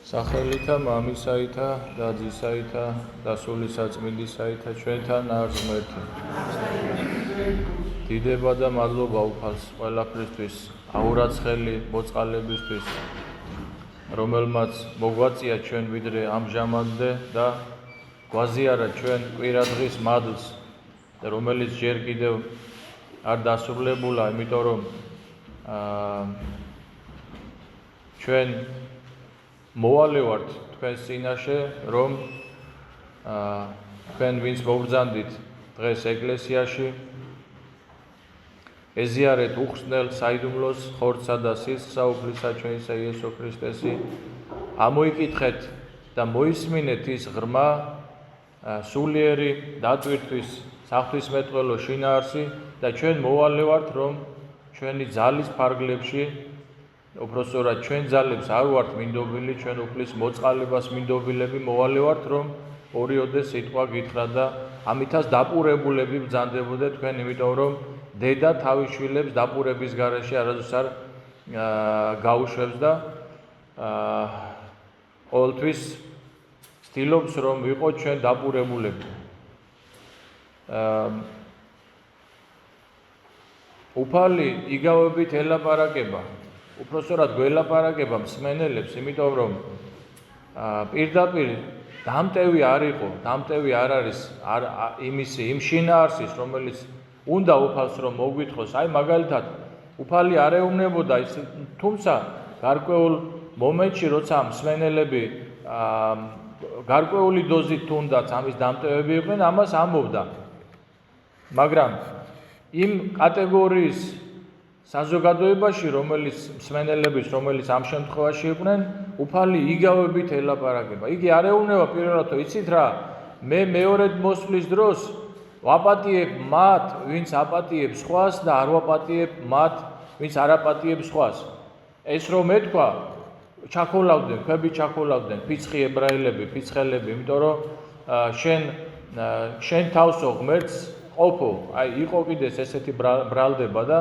სახელითა მამისაითა და ძისაითა და სული საწმინდისაითა ჩვენთან არ ღმერთი. დიდება და მადლობა უფალს ყველაფრისთვის, აურაცხელი მოწყალებისთვის, რომელმაც მოგვაწია ჩვენ ვიდრე ამჟამადდე და გვაზიარა ჩვენ კვირადღის მადლს და რომელიც ჯერ კიდევ არ დასრულებულა, იმიტომ რომ ჩვენ მოვალე ვართ თქვენს წინაშე, რომ თქვენ ვინც მობრძანდით დღეს ეკლესიაში, ეზიარეთ უხსნელ საიდუმლოს ხორცსა და სისხლს საუფლისა ჩვენისა იესო ქრისტესი, ამოიკითხეთ და მოისმინეთ ის ღრმა, სულიერი დატვირთვის საღვთისმეტყველო შინაარსი და ჩვენ მოვალე ვართ, რომ ჩვენი ძალის ფარგლებში, უпроსტად ჩვენ ძალებს არ ვართ მინდობილი, ჩვენ უფლის მოწყალებას მინდობილები მოვალე ვართ, რომ ორიოდე სიტყვა გითხრა და ამითაც დაპურებულები ბრძანდებოდეთ თქვენ, იმიტომ რომ დედა თავის შვილებს დაპურების გარეშე არასდროს არ გაუშვებს და ყოველთვის ცდილობს, რომ ვიყოთ ჩვენ დაპურებულები. უფალი იგავებით ელაპარაკება, უпроსტად გველაპარაკება მსმენელებს, იმიტომ რომ პირდაპირ დამტევი არ იყო, დამტევი არ არის იმ შინაარსის, რომელიც უნდა უფალს რომ მოგვითხროს. აი მაგალითად, უფალი არ ეუბნებოდა ის, თუმცა გარკვეულ მომენტში, როცა მსმენელები გარკვეული დოზით თუნდაც ამის დამტევები იყვნენ, ამას ამბობდა. მაგრამ იმ კატეგორიის საზოგადოებაში, რომელიც მსმენელების, რომელიც ამ შემთხვევაში იყვნენ, უფალი იგავებით ელაპარაკება. იგი არ ეუბნება პირველად, იცით რა, მე მეორედ მოსვლის დროს ვაპატიებ მათ, ვინც აპატიებს სხვას და არ ვაპატიებ მათ, ვინც არ აპატიებს სხვას. ეს რომ ეთქვა, ჩაქოლავდნენ, ქვები ჩაქოლავდნენ, ფიცხი ებრაელები, ფიცხელები, იმიტომ რომ შენ თავსო ღმერთს ყოფო, აი იყო კიდეს ესეთი ბრალდება და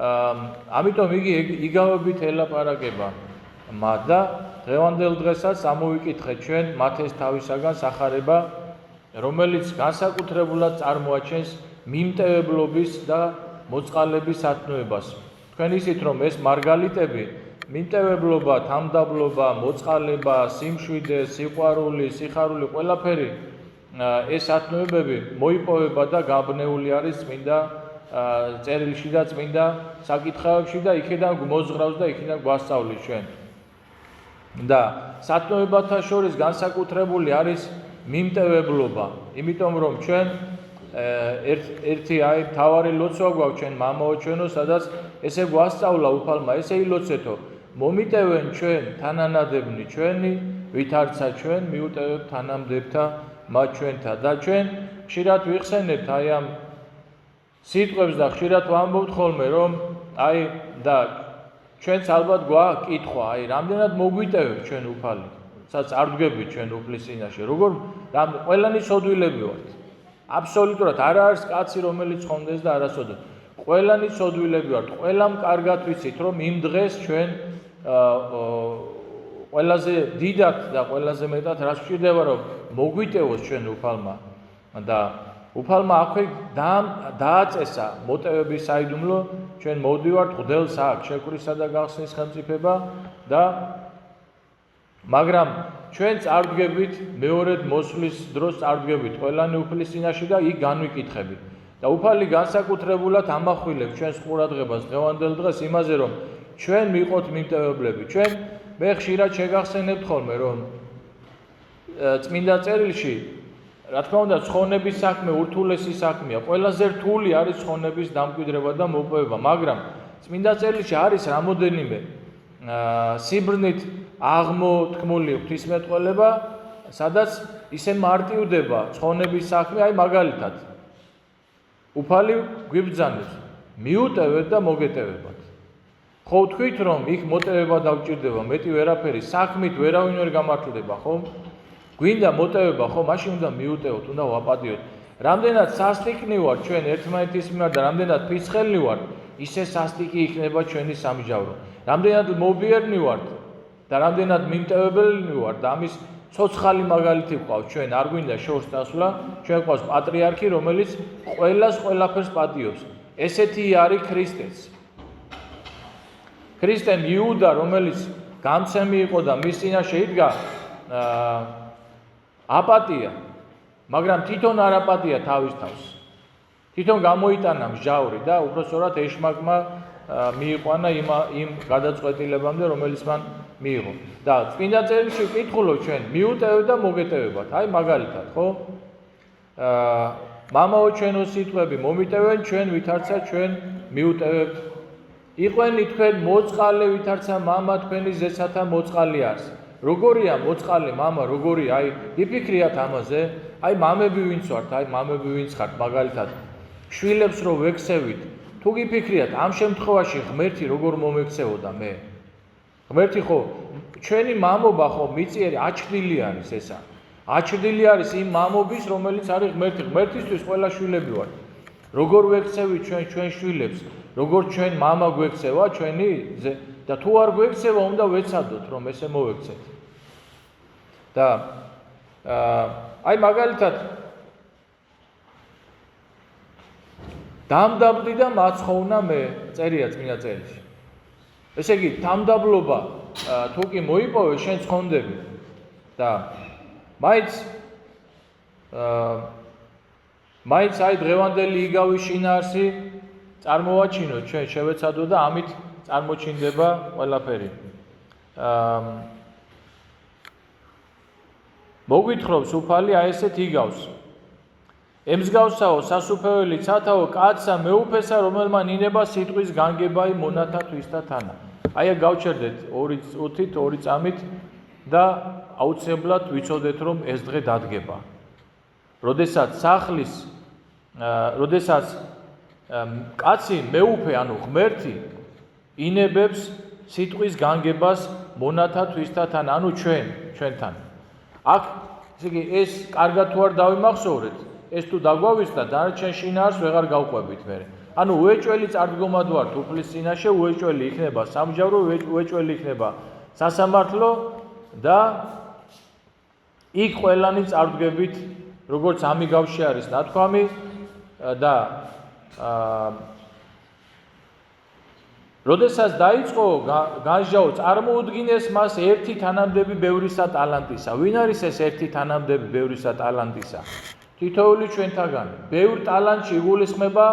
ამიტომ იგი იგავებით ელაპარაკება მათ და დღევანდელ დღესაც ამოვიკითხეთ ჩვენ მათეს თავისაგან სახარება, რომელიც განსაკუთრებულად წარმოაჩენს მიმტევებლობის და მოწყალების სათნოებას. თქვენ იცით, რომ ეს მარგალიტები, მიმტევებლობა, თამდაბლობა, მოწყალება, სიმშვიდე, სიყვარული, სიხარული, ყველაფერი ეს სათნოებები მოიპოვება და გაბნეული არის წმინდა წერილში და წმინდა საკითხავებში და იქიდან მოძღრავს და იქიდან გვასწავლის ჩვენ. და სათნოებათა შორის განსაკუთრებული არის მიმტევებლობა, იმიტომ რომ ჩვენ ერთი მთავარი ლოცვა გვაქვს ჩვენ მამაო ჩვენო, სადაც ესე გვასწავლა უფალმა, ესე ილოცეთო, მომიტევენ ჩვენ თანანადებნი ჩვენი, ვითარცა ჩვენ მიუტევებ თანამდებთა მათ ჩვენთა და ჩვენ ხშირად ვიხსენებთ აი ამ სიტყვებს და ხშირად ვამბობთ ხოლმე, რომ აი და ჩვენც ალბათ გვაქვს კითხვა, აი რამდენად მოგვიტევებ ჩვენ უფალი, სადაც არ ვდგებით ჩვენ უფლის წინაშე, როგორ ყველანი სოდვილები ვართ. აბსოლუტურად არ არის კაცი, რომელიც ხონდეს და არასოდეს. ყველანი სოდვილები ვართ, ყველამ კარგად ვიცით, რომ იმ დღეს ჩვენ ყველაზე დიდად და ყველაზე მეტად რას ვჭირდება, რომ მოგვიტევოს ჩვენ უფალმა და უფალმა აქვე დააწესა მოტევების საიდუმლო, ჩვენ მოვდივართ ღდელს აქვს შეკვრისა და გახსნის ხელმწიფება და მაგრამ ჩვენც არ ვდგებით მეორედ მოსვლის დროს არ ვდგებით ყველანი უფლის წინაშე და იქ განვიკითხებით. და უფალი განსაკუთრებულად ამახვილებს ჩვენს ყურადღებას დღევანდელ დღეს იმაზე, რომ ჩვენ ვიყოთ მიმტევებლები. ჩვენ მე ხშირად შეგახსენებთ ხოლმე, რომ წმინდა წერილში რა თქმა უნდა ცხონების საქმე ურთულესი საქმეა. ყველაზე რთული არის ცხონების დამკვიდრება და მოპოვება, მაგრამ წმინდა წერილში არის რამოდენიმე სიბრნით აღმოთქმული ღვთისმეტყველება, სადაც ისე მარტივდება ცხონების საქმე, აი მაგალითად უფალი გვიბრძანებს, მიუტევეთ და მოგეტევებათ. ხო თქვით, რომ იქ მოტევება დავჭირდება, მეტი ვერაფერი, საქმით ვერავინ ვერ გამართლდება, ხო? გვინდა მოტევება, ხო, მაშინ უნდა მიუტევოთ, უნდა ვაპატიოთ. რამდენად სასტიკნი ვარ ჩვენ ერთმანეთის მიმართ და რამდენად ფიცხელნი ვარ, ისე სასტიკი იქნება ჩვენი სამჟავრო. რამდენად მობიერნი ვართ, და რამდენად მიმტევებელი ვარ და ამის ცოცხალი მაგალითი გვყავს ჩვენ არ გვინდა შორს დასვლა ჩვენ გვყავს პატრიარქი რომელიც ყველას ყველაფერს პატიობს ესეთი არის ქრისტეც ქრისტემ იუდა რომელიც გამცემი იყო და მის წინაშე იდგა აპატია მაგრამ თვითონ არ აპატია თავის თავს თვითონ გამოიტანა მსჯავრი და უბრალოდ ეშმაკმა მიიყვანა იმ გადაწყვეტილებამდე რომელიც მან მიიღო და წმინდა წერილში ვკითხულობ ჩვენ მიუტევებ და მოგეტევებათ აი მაგალითად ხო მამაო ჩვენო სიტყვები მომიტევენ ჩვენ ვითარცა ჩვენ მიუტევებთ იყვენი თქვენ მოწყალე ვითარცა მამა თქვენი ზეცათა მოწყალი არის როგორია მოწყალე მამა როგორია აი იფიქრიათ ამაზე აი მამები ვინც ვართ აი მამები ვინც ხართ მაგალითად შვილებს რო ვექცევით თუ გიფიქრიათ ამ შემთხვევაში ღმერთი როგორ მომექცეოდა მე ღმერთი ხო ჩვენი მამობა ხო მიწიერი აჩრდილი არის ესა აჩრდილი არის იმ მამობის რომელიც არის ღმერთი ღმერთისთვის ყველა შვილები ვართ როგორ ვექცევით ჩვენ შვილებს როგორ ჩვენ მამა გვექცევა ჩვენი და თუ არ გვექცევა უნდა ვეცადოთ რომ ესე მოვექცეთ და აი მაგალითად დამდაბდი და მაცხოვნა მე წერია წმინდა წერილში ესე იგი თამდაბლობა თუ კი მოიპოვე შენ ცხონდები და მაინც აი დღევანდელი იგავის შინაარსი წარმოვაჩინოთ ჩვენ შევეცადოთ და ამით წარმოჩინდება ყველაფერი მოგვითხრობს უფალი აი ესეთ იგავს ემსგავსაო სასუფეველი ცათაო კაცსა მეუფესა რომელმა ნინება სიტყვის განგებაი მონათა თვისთა თანა აი გავჩერდეთ 2 წუთით 2 წამით და აუცილებლად ვიცოდეთ რომ ეს დღე დადგება როდესაც კაცი მეუფე ანუ ღმერთი ინებებს სიტყვის განგებას მონათა თვისთა თანა ანუ ჩვენთან აქ ესე იგი ეს კარგად თუ არ დავიმახსოვრეთ ეს თუ დაგვავისდა დანარჩენ შინაარს ვეღარ გავყვებით მე ანუ უეჭველი წარდგომად ვართ უფლის წინაშე უეჭველი იქნება სამჯავრო უეჭველი იქნება სასამართლო და იქ ყველანი წარდგებით როგორც ამიგავში არის ნათქვამი და როდესაც დაიწყო განსჯაო წარმოუდგინეს მას ერთი თანამდები ბევრისა ტალანტისა ვინ არის ეს ერთი თანამდები ბევრისა ტალანტისა თითოეული ჩვენთაგანი ბევრ ტალანტში იგულისხმება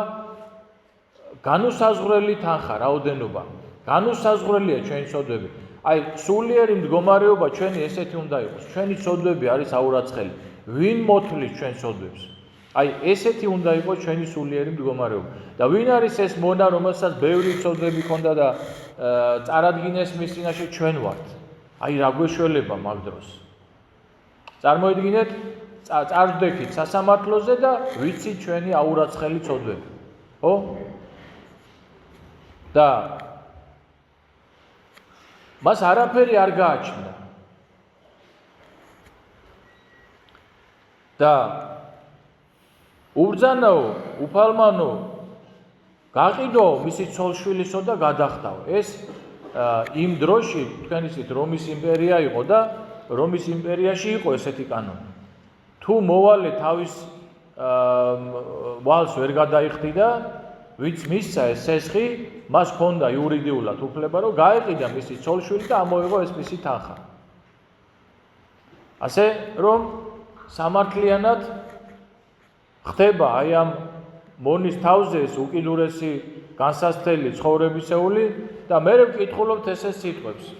განუსაზღვრელი თანხა რაოდენობა განუსაზღვრელია ჩვენი ცოდვები აი სულიერი მდგომარეობა ჩვენი ესეთი უნდა იყოს ჩვენი ცოდვები არის აურაცხელი ვინ მოთვლის ჩვენ ცოდვებს აი ესეთი უნდა იყოს ჩვენი სულიერი მდგომარეობა და ვინ არის ეს მონა რომელსაც ბევრი ცოდვები ქონდა და წარადგინეს მის წინაშე ჩვენ ვართ აი რა გვეშველება მაგ დროს წარმოიდგინეთ წარვდექით სასამართლოზე და ვიცი ჩვენი აურაცხელი ცოდვები ხო და მას არაფერი არ გააჩნდა და უბრძანაო უფალმანო გაყიდო მისი ცოლშვილისო და გადახტაო ეს იმ დროში თქვენ იცით რომის იმპერია იყო და რომის იმპერიაში იყო ესეთი კანონი თუ მოვალე თავის ვალს ვერ გადაიხდიდა ვიც მისცა ეს სესხი მას ჰქონდა იურიდიულად უფლება რომ გაეყიდა მისი ცოლშვილი და ამოიღო ეს მისი თანხა ასე რომ სამართლიანად ხდება აი ამ მონის თავზე ეს უკიდურესი განსაცდელი ცხოვრებისეული და მე ვკითხულობთ ესე სიტყვებს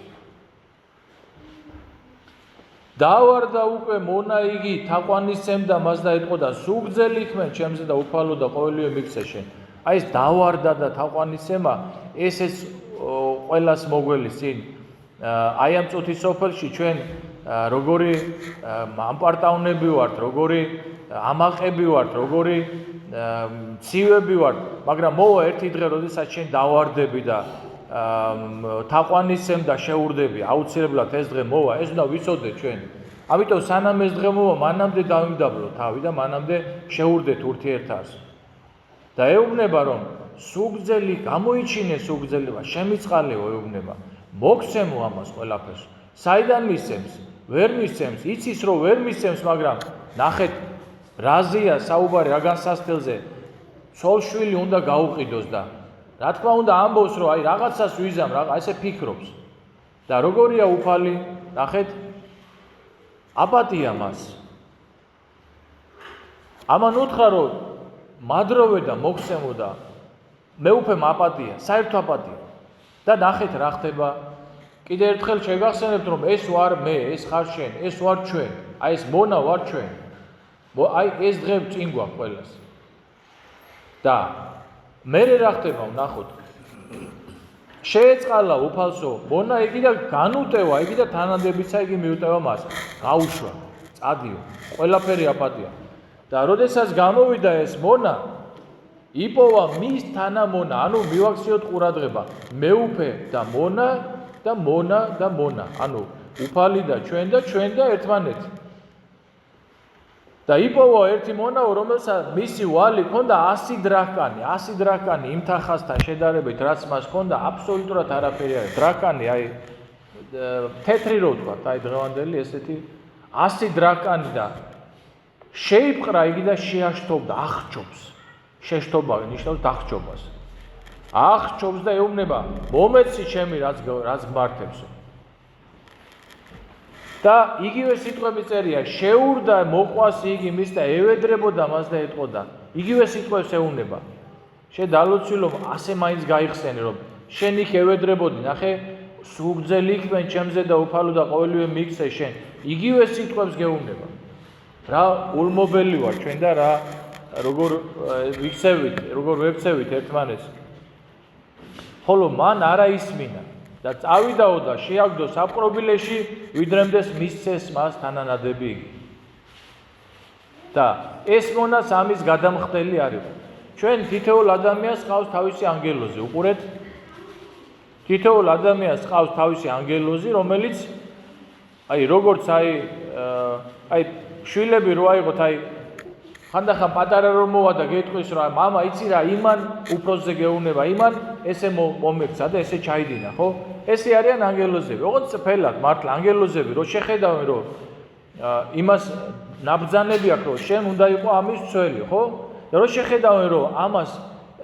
დავარდა უკვე მონა იგი თაყვანისცემდა მას და ეტყოდა სუგძელი ხმენ ჩემზე და უფალო და ყოველივე მიქცე შენ აი ეს დავარდა და თაყვანისცემა ესეც ყველას მოგველის წინ აი ამ წუთის სოფელში ჩვენ როგორი ამპარტავნები ვართ როგორი ამაყები ვართ როგორი ცივები ვართ მაგრამ მოვა ერთი დღე როდესაც შენ დავარდები და თაყვანისცემ და შეურდები აუცილებლად ეს დღე მოვა ეს უნდა ვიცოდეთ ჩვენ ამიტომ სანამ ეს დღე მოვა მანამდე დავიმდაბლო თავი და მანამდე შეურდეთ ურთიერთას და ეუბნება რომ სუგძელი გამოიჩინე სუგძელება შემიწყალეო ეუბნება მოგცემო ამას ყველაფერს საიდან მისცემს? ვერ მისცემს, იცის რომ ვერ მისცემს, მაგრამ ნახეთ რაზეა საუბარი რა განსასწელზე. ცოლ-შვილი უნდა გაუყიდოს და რა თქმა უნდა ამბობს რომ აი რაღაცას ვიზამ, ესე ფიქრობს. და როგორია უფალი? ნახეთ აპატია მას. ამან უთხრა რომ მადროვე და მოგცემოდა მეუფემ აპატია, საერთო აპატია. და ნახეთ რა ხდება. კიდე ერთხელ შეგახსენებთ რომ ეს ვარ მე, ეს ხარ შენ, ეს ვარ ჩვენ, აი ეს მონა ვარ ჩვენ. აი ეს დღე წინ გვაქვს ყველას. და მერე რა ხდება, ნახოთ. შეეწყალა უფალსო, მონა იგი და განუტევა, იგი და თანადებისა იგი მიუტევა მას. გაუშვა, წადიო, ყველაფერი აპატია. და როდესაც გამოვიდა ეს მონა, იპოვა მის თანამონა, ანუ მივაქციოთ ყურადღება, მეუფე და მონა და მონა და მონა, ანუ უფალი და ჩვენ და ერთმანეთი. და იპოვა ერთი მონაო, რომელსაც მისი ვალი ჰქონდა 100 დრაქანი, 100 დრაქანი იმ თანხასთან შედარებით, რაც მას ჰქონდა, აბსოლუტურად არაფერი არის. დრაქანი, აი თეთრი რო ვთქვათ, აი დღევანდელი ესეთი 100 დრაქანი და შეიპყრა იგი და შეაშთობდა, აღჭობს. შეშთობა ნიშნავს დახჭობას. აღჭობს და ეუბნება, მომეცი ჩემი რაც გმართებს. და იგივე სიტყვები წერია, შეურდა მოყვას იგი მის და ევედრებოდა მას და ეტყოდა. იგივე სიტყვებს ეუბნება. შენ დალოცილო ასე მაინც გაიხსენე რომ შენ იქ ევედრებოდი, ნახე, სუგძელი იქმენ ჩემზე და უფალო და ყოველივე მიქცე შენ. იგივე სიტყვებს გეუბნება. რა ულმობელი ვარ ჩვენ და რა როგორ ვიქცევით, როგორ ვექცევით ერთმანეთს. ხოლო მან არა ისმინა და წავიდაო და შეაგდო საპყრობილეში, ვიდრემდეს მისცეს მას თანანადები იგი. და ეს მონაც ამის გადამხდელი არის. ჩვენ თითოეულ ადამიანს ყავს თავისი ანგელოზი, უყურეთ? თითოეულ ადამიანს ყავს თავისი ანგელოზი, რომელიც აი როგორც აი შვილები რო აიღოთ, აი ხანდახან პატარა რომ მოვა და გეტყვის რა, მამა იცი რა, იმან უფროსზე გეუბნება, იმან ესე მომექცა და ესე ჩაიდინა, ხო? ესე არიან ანგელოზები. ოღონდ წფელად მართლა ანგელოზები რო შეხედავენ რომ იმას ნაბრძანები აქვს რომ შენ უნდა იყო ამის ცველი, ხო? და რო შეხედავენ რომ ამას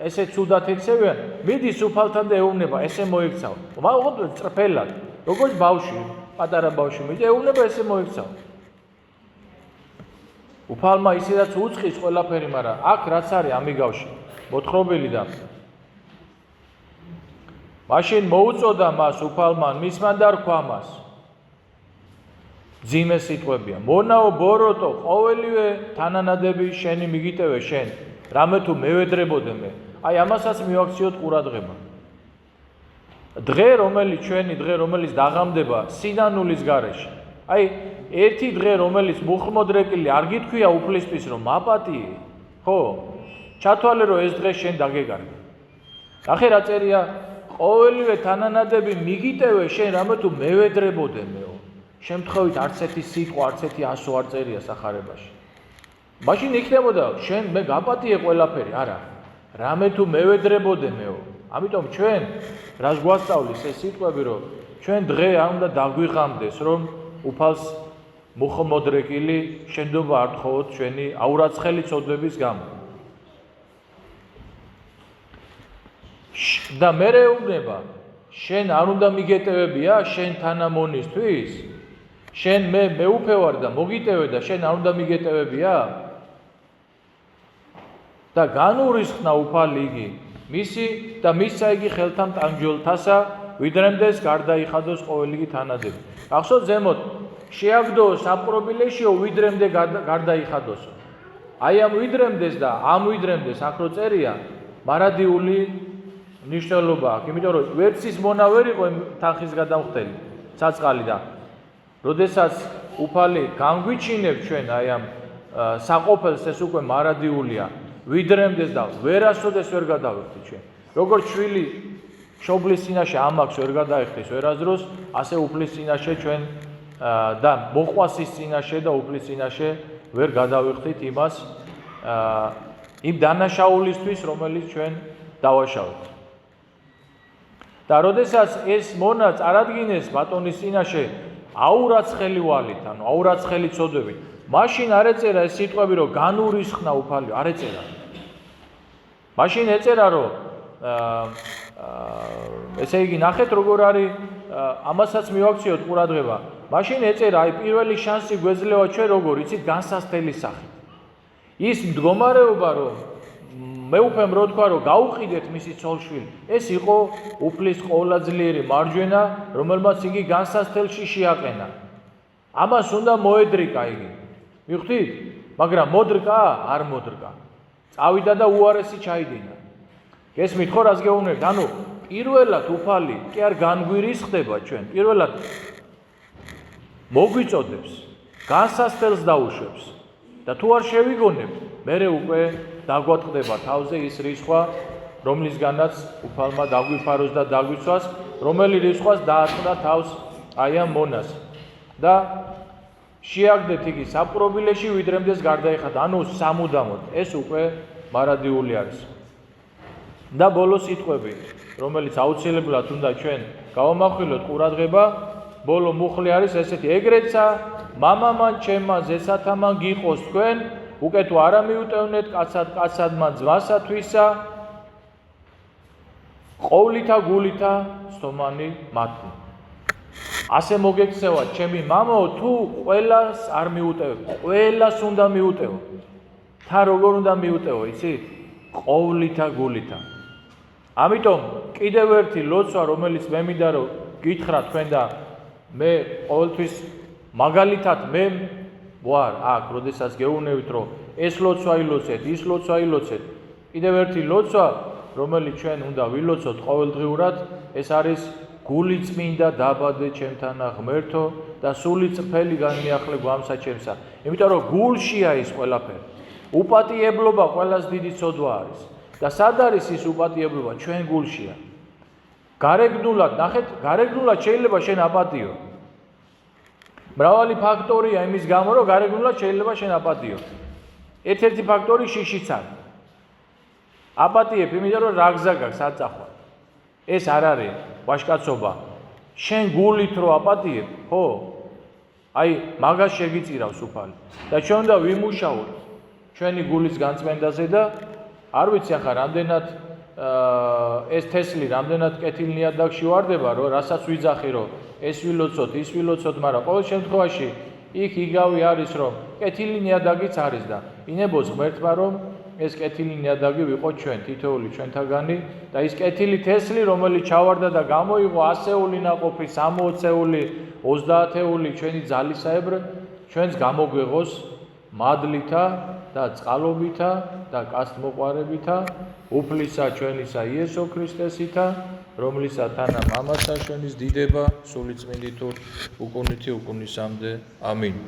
ესე ცუდად ექცევიან, მიდის უფალთან და ეუბნება, ესე მოიქცავ. მაგრამ ოღონდ წფელად, როგორც ბავშვი, პატარა ბავშვი მიდის, ეუბნება ესე მოიქცავ. უფალმა ისედაც უწყის ყველაფერი, მაგრამ აქ რაც არის ამიგავში მოთხრობილი და მაშინ მოუწოდა მას უფალმა მისმა და რქვა მას. ძიმე სიტყვებია. მონაო ბოროტო, ყოველივე თანანადები შენი მიგიტევე შენ, რამე თუ მევედრებოდე მე. აი ამასაც მივაქციოთ ყურადღება. დღე რომელიც დაღამდება სინანულის გარეშე. აი ერთი დღე რომელიც მუხმოდრეკილი არ გითქვია უფლისთვის რომ მაპატიე, ხო? ჩათვალე რომ ეს დღე შენ დაგეგარგე. ნახე რა წერია, ყოველივე თანანადები მიგიტევე შენ რამე თუ მევედრებოდე მეო. შემთხვევით არც ერთი სიტყვა, არც ერთი ასო არ წერია სახარებაში. მაშინ იქნებოდა შენ მე გაპატიე ყველაფერი, არა. რამე თუ მევედრებოდე მეო. ამიტომ ჩვენ რას გვასწავლის ეს სიტყვები რომ ჩვენ დღე არ უნდა დაგვიღამდეს რომ უფალს მუხმოდრეკილი შენდობა არ თხოვოთ ჩვენი აურაცხელი წოდების გამო. და მერე ეუბნება, შენ არ უნდა მიგეტევებია შენ თანამონისთვის? შენ მე მეუფე ვარ და მოგიტევე და შენ არ უნდა მიგეტევებია? და განურისხნა უფალი იგი მისი და მისცა იგი ხელთან ტანჯოლთასა, ვიდრემდეს გარდაიხადოს ყოველივე თანადები. ახსოვს ზემოთ შეაგდო საპყრობილეშიო ვიდრემდე გარდაიხადოსო. აი ამ ვიდრემდეს და ამ ვიდრემდეს აქ რო წერია მარადიული ნიშნულობა აქვს, იმიტომ რომ ვერც ის მონა ვერ იყო თანხის გადამხდელი, საწყალი და როდესაც უფალი განგვიჩინებ ჩვენ აი ამ საყოფელს ეს უკვე მარადიულია, ვიდრემდეს და ვერასოდეს ვერ გადავიხდით ჩვენ. როგორც შვილი შობლის წინაშე ამაქვს ვერ გადაიხდეს ვერაზროს, ასე უფლის წინაშე ჩვენ და მოყვასის წინაშე და უფლის წინაშე ვერ გადავიხდით იმას იმ დანაშაულისთვის, რომელიც ჩვენ დავაშავეთ. და როდესაც ეს მონა წარადგინეს ბატონის წინაშე, აურაცხელი ვალით, ანუ აურაცხელი წოდებით. მაშინ არ ეწერა ეს სიტყვები, რომ განურისხნა უფალი, არ ეწერა. მაშინ ეწერა, რომ ესე იგი ნახეთ როგორ არის ამასაც მივაქციოთ ყურადღება. მაშინ ეწერა აი პირველი შანსი გვეძლევა ჩვენ როგორ იცით განსასწრელი სახით. ის მდგომარეობა რომ მე უფემ რო თქვა რომ გაუყიდეთ მისი ცოლშვილი, ეს იყო უფლის ყოვლადწლიერი მარჯვენა, რომელმაც იგი განსასწრელში შეაყენა. ამას უნდა მოედრიკა იგი. მივხვდით? მაგრამ მოდრკა არ მოდრკა. წავიდა და უარესი ჩაიდინა. გესმით ხო რას გეუბნებით? ანუ პირველად უფალი კი არ განგვირისხდება ჩვენ, პირველად მოგვიწოდებს, განსასწრელს დაუშვებს და თუ არ შევიგონებთ, მერე უკვე დაგვატყდება თავზე ის რისხვა, რომლისგანაც უფალმა დაგვიფაროს და დაგვიცვას, რომელი რისხვას დაატყდა თავს აი ამ მონას. და შეაგდეთ იგი საპყრობილეში, ვიდრემდეს გარდაეხადა, ანუ სამუდამოდ, ეს უკვე მარადიული არის. და ბოლო სიტყვები, რომელიც აუცილებლად უნდა ჩვენ გავამახვილოთ ყურადღება, ბოლო მუხლი არის ესეთი: ეგრეცა მამამან ჩემმა ზესათამან გიყოს თქვენ, უკეთო არა მიუტევნეთ კაცადმა ძმასათვისა, ყოვლითა გულითა სტომანი მათი. ასე მოგექცევათ ჩემი მამაო, თუ ყველას არ მიუტევებ, ყველას უნდა მიუტევო. თა როგორ უნდა მიუტევო, იცით? ყოვლითა გულითა. ამიტომ კიდევ ერთი ლოცვა, რომელიც მე მინდა რომ გითხრა თქვენ და მე ყოველთვის მაგალითად მე ვარ აქ, როდესაც გეუბნებით რომ ეს ლოცვა ილოცეთ, ის ლოცვა ილოცეთ. კიდევ ერთი ლოცვა, რომელიც ჩვენ უნდა ვილოცოთ ყოველდღიურად, ეს არის გული წმინდა დაბადე ჩემთანა ღმერთო და სული წრფელი განმიახლე გვამსა ჩემსა. იმიტომ რომ გულშია ის ყველაფერი. უპატიებლობა ყველას დიდი ცოდვა არის. და სად არის ის უპატიებლობა? ჩვენ გულშია. გარეგნულად, ნახეთ, გარეგნულად შეიძლება შენ აპატიო. მრავალი ფაქტორია იმის გამო, რომ გარეგნულად შეიძლება შენ აპატიო. ერთ-ერთი ფაქტორი შიშიც არის. აპატიებ, იმიტომ რომ რაგზა გაქვს აწახვა. ეს არ არის ვაჟკაცობა. შენ გულით რო აპატიებ, ხო? აი, მაგას შეგიწირავს უფალი. და ჩვენ უნდა ვიმუშაოთ ჩვენი გულის განწმენდაზე და არ ვიცი ახლა რამდენად ეს თესლი რამდენად კეთილ ნიადაგში ვარდება, რომ რასაც ვიძახი, რომ ეს ვილოცოთ, ის ვილოცოთ, მაგრამ ყოველ შემთხვევაში იქ იგავი არის, რომ კეთილი ნიადაგიც არის და ინებოს ღმერთმა, რომ ეს კეთილი ნიადაგი ვიყოთ ჩვენ, თითოეული ჩვენთაგანი და ის კეთილი თესლი, რომელიც ჩავარდა და გამოიღო 100-ეული ნაყოფი, 60-ეული, 30-ეული ჩვენი ძალისაებრ, ჩვენს გამოგვეღოს მადლითა და წყალობითა და კაცთმოყვარევითა, უფლისა ჩვენისა იესო ქრისტესითა, რომლისა თანა მამათა ჩვენის დიდება, სული წმინდით უკუნითი უკუნისამდე. ამინ.